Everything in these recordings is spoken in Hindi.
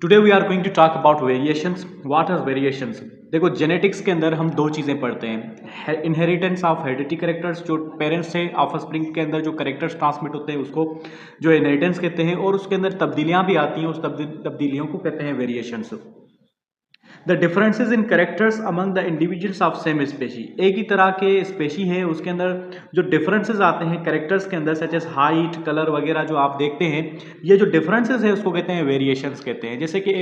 Today we are going to talk about variations. What are variations? देखो, जेनेटिक्स के अंदर हम दो चीज़ें पढ़ते हैं, इनहेरिटेंस ऑफ हेरिडिटी कैरेक्टर्स, जो पेरेंट्स से ऑफस्प्रिंग के अंदर जो कैरेक्टर्स ट्रांसमिट होते हैं उसको जो इनहेरिटेंस कहते हैं, और उसके अंदर तब्दीलियां भी आती हैं, उस तब्दीलियों को कहते हैं variations. The differences in characters among the individuals of same species, एक ही तरह के स्पेशी है उसके अंदर जो डिफरेंसेस आते हैं कैरेक्टर्स के अंदर, सच एस हाइट, कलर वगैरह जो आप देखते हैं, ये जो डिफरेंसेस है उसको कहते हैं वेरिएशंस कहते हैं। जैसे कि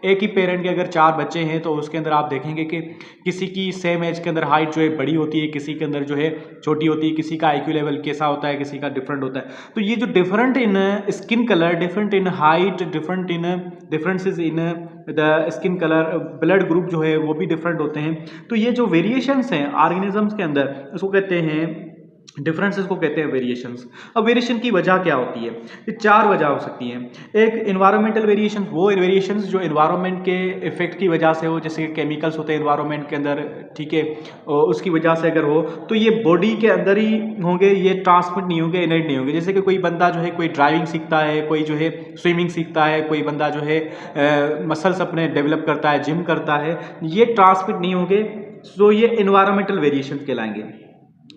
एक ही पेरेंट के अगर 4 बच्चे हैं तो उसके अंदर आप देखेंगे कि किसी की सेम एज के अंदर हाइट जो है बड़ी होती है, किसी के अंदर जो है छोटी होती है, किसी का IQ लेवल कैसा होता है, किसी का डिफरेंट होता है। तो ये जो different in skin colour, different in height, differences in the skin colour, blood group जो है वो भी डिफरेंट होते हैं। तो ये जो वेरिएशंस हैं ऑर्गेनिजम्स के अंदर उसको कहते हैं डिफरेंसेस को कहते हैं वेरिएशंस। अब वेरिएशन की वजह क्या होती है? ये 4 वजह हो सकती हैं। एक इन्वायरमेंटल वेरिएशन, वो वेरिएशंस जो इन्वायरमेंट के इफेक्ट की वजह से हो, जैसे केमिकल्स होते हैं इन्वायरमेंट के अंदर, ठीक है, उसकी वजह से अगर हो तो ये बॉडी के अंदर ही होंगे, ये ट्रांसमिट नहीं होंगे, इनहेरिट नहीं होंगे। जैसे कि कोई बंदा जो है कोई ड्राइविंग सीखता है, कोई जो है स्विमिंग सीखता है, कोई बंदा जो है मसल्स अपने डेवलप करता है, जिम करता है, ये ट्रांसमिट नहीं होंगे, तो ये इन्वायरमेंटल वेरिएशंस कहलाएंगे।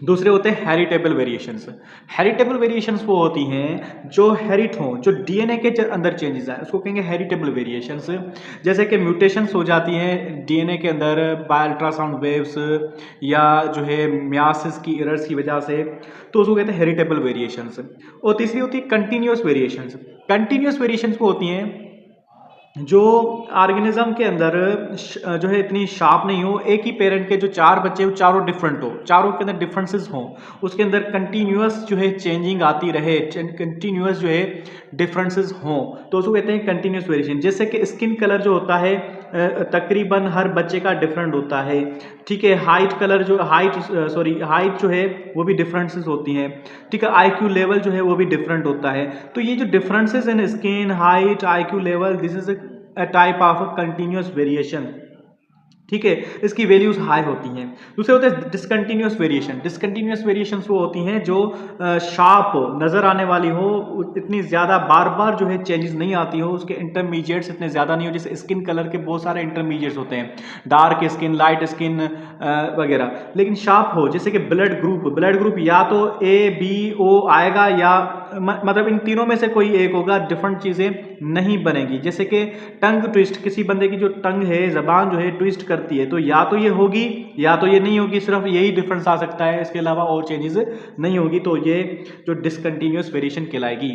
दूसरे होते हैं हेरिटेबल वेरिएशंस। हेरिटेबल वेरिएशंस वो होती हैं जो हेरिट हों, जो DNA के अंदर चेंजेस आए, उसको कहेंगे हेरिटेबल वेरिएशंस। जैसे कि म्यूटेशंस हो जाती हैं DNA के अंदर बाय अल्ट्रासाउंड वेव्स या जो है मियासिस की एरर्स की वजह से, तो उसको कहते हैं हेरिटेबल वेरिएशंस। और तीसरी होती है कंटिन्यूस वेरिएशंस। कंटिन्यूस वेरिएशंस वो होती हैं जो ऑर्गेनिज्म के अंदर जो है इतनी शार्प नहीं हो, एक ही पेरेंट के जो 4 बच्चे हो चारों डिफरेंट हो, चारों के अंदर डिफरेंसेस हों, उसके अंदर कंटिन्यूअस जो है चेंजिंग आती रहे, कंटिन्यूअस जो है डिफरेंसेस हों, तो उसको कहते हैं कंटिन्यूअस वेरिएशन। जैसे कि स्किन कलर जो होता है तकरीबन हर बच्चे का डिफरेंट होता है, ठीक है। हाइट जो है वो भी डिफरेंसेस होती हैं, ठीक है। IQ लेवल जो है वो भी डिफरेंट होता है। तो ये जो differences in skin, height, IQ level, this is a type of a continuous variation, ठीक है। इसकी वैल्यूज हाई होती हैं। दूसरे होते हैं डिसकंटिन्यूअस वेरिएशन। डिसकंटिन्यूअस वेरिएशंस वो होती हैं जो शार्प हो, नज़र आने वाली हो, इतनी ज़्यादा बार बार जो है चेंजेस नहीं आती हो, उसके इंटरमीडिएट्स इतने ज़्यादा नहीं हो। जैसे स्किन कलर के बहुत सारे इंटरमीडिएट्स होते हैं, डार्क स्किन, लाइट स्किन वगैरह, लेकिन शार्प हो। जैसे कि ब्लड ग्रुप या तो ABO आएगा या मतलब इन तीनों में से कोई एक होगा, डिफरेंट चीज़ें नहीं बनेगी। जैसे कि टंग ट्विस्ट, किसी बंदे की जो टंग है, जबान जो है ट्विस्ट करती है, तो या तो ये होगी या तो ये नहीं होगी, सिर्फ यही डिफरेंस आ सकता है, इसके अलावा और चेंजेस नहीं होगी। तो ये जो डिसकंटिन्यूअस वेरिएशन कहलाएगी।